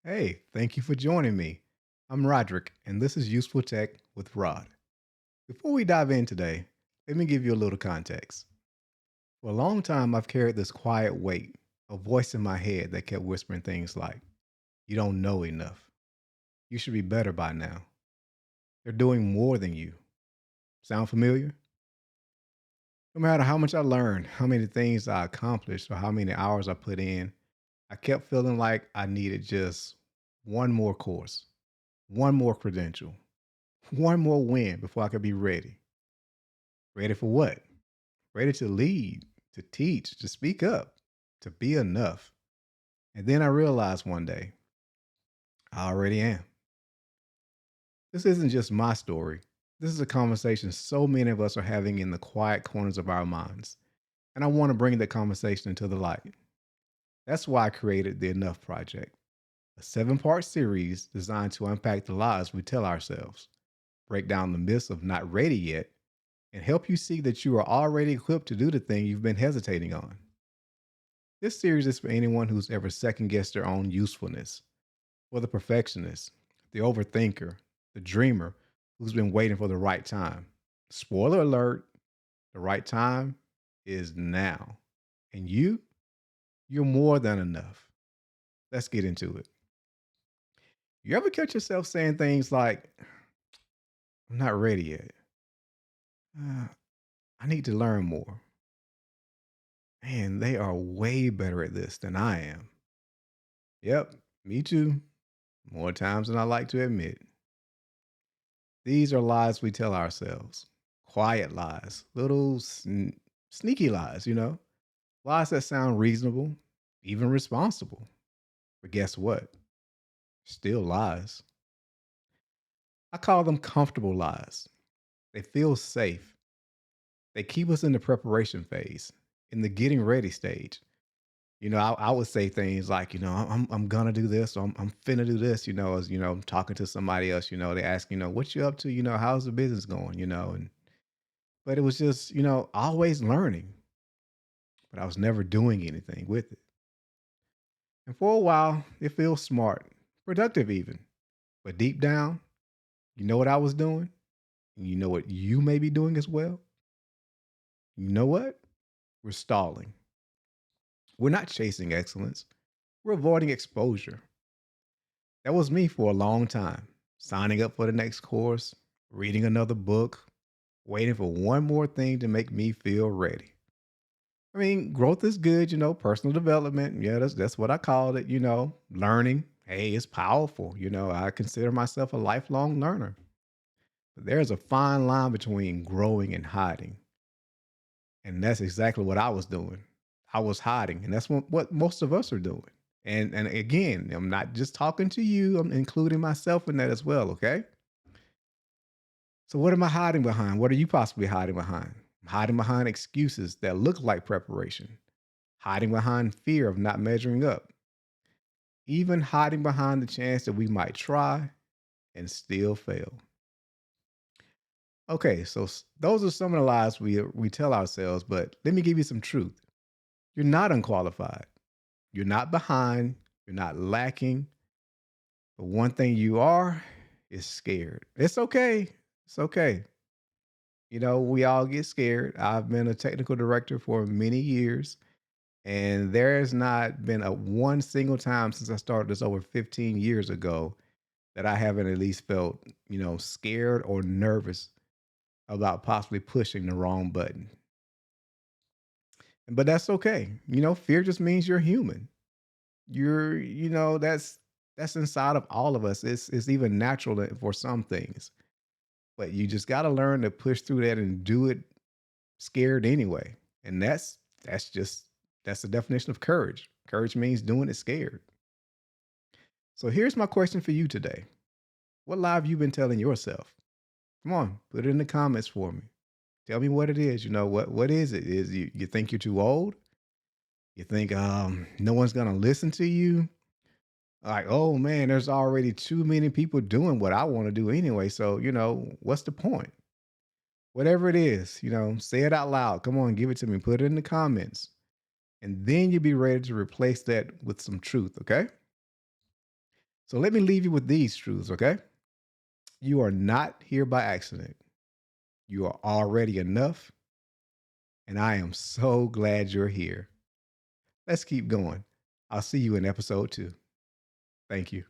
Hey, thank you for joining me. I'm Roderick, and this is Useful Tech with Rod. Before we dive in today, let me give you a little context. For a long time, I've carried this quiet weight, a voice in my head that kept whispering things like, "You don't know enough. You should be better by now. They're doing more than you." Sound familiar? No matter how much I learned, how many things I accomplished, or how many hours I put in, I kept feeling like I needed just one more course, one more credential, one more win before I could be ready. Ready for what? Ready to lead, to teach, to speak up, to be enough. And then I realized one day, I already am. This isn't just my story. This is a conversation so many of us are having in the quiet corners of our minds. And I want to bring that conversation into the light. That's why I created the Enough Project, a 7-part series designed to unpack the lies we tell ourselves, break down the myths of not ready yet, and help you see that you are already equipped to do the thing you've been hesitating on. This series is for anyone who's ever second guessed their own usefulness, for the perfectionist, the overthinker, the dreamer who's been waiting for the right time. Spoiler alert, the right time is now. And you're more than enough. Let's get into it. You ever catch yourself saying things like, "I'm not ready yet. Uh, I need to learn more. Man, they are way better at this than I am." Yep, me too. More times than I like to admit. These are lies we tell ourselves. Quiet lies, little sneaky lies, lies that sound reasonable, even responsible. But guess what? Still lies. I call them comfortable lies. They feel safe. They keep us in the preparation phase, in the getting ready stage. I would say things like, I'm gonna do this, or I'm finna do this, as I'm talking to somebody else, they ask, what you up to, how's the business going, and but it was just, always learning, but I was never doing anything with it. And for a while, it feels smart, productive even. But deep down, you know what I was doing? And you know what you may be doing as well? You know what? We're stalling. We're not chasing excellence. We're avoiding exposure. That was me for a long time, signing up for the next course, reading another book, waiting for one more thing to make me feel ready. I mean, growth is good, personal development. Yeah, that's what I called it, learning. Hey, it's powerful. I consider myself a lifelong learner. But there's a fine line between growing and hiding. And that's exactly what I was doing. I was hiding. And that's what most of us are doing. And again, I'm not just talking to you, I'm including myself in that as well. Okay. So what am I hiding behind? What are you possibly hiding behind? I'm hiding behind excuses that look like preparation, hiding behind fear of not measuring up, even hiding behind the chance that we might try and still fail. Okay, so those are some of the lies we tell ourselves, but let me give you some truth. You're not unqualified. You're not behind. You're not lacking. But one thing you are is scared. It's okay. It's okay. We all get scared. I've been a technical director for many years, and there has not been a one single time since I started this over 15 years ago that I haven't at least felt, scared or nervous about possibly pushing the wrong button. But that's okay. Fear just means you're human. That's inside of all of us. It's even natural for some things. But you just got to learn to push through that and do it scared anyway. And that's the definition of courage. Courage means doing it scared. So here's my question for you today. What lie have you been telling yourself? Come on, put it in the comments for me. Tell me what it is. What is it? Is you think you're too old? You think no one's gonna listen to you? Like, oh man, there's already too many people doing what I want to do anyway. So, what's the point? Whatever it is, say it out loud. Come on, give it to me. Put it in the comments. And then you'll be ready to replace that with some truth. Okay. So let me leave you with these truths, okay? You are not here by accident. You are already enough, and I am so glad you're here. Let's keep going. I'll see you in episode 2. Thank you.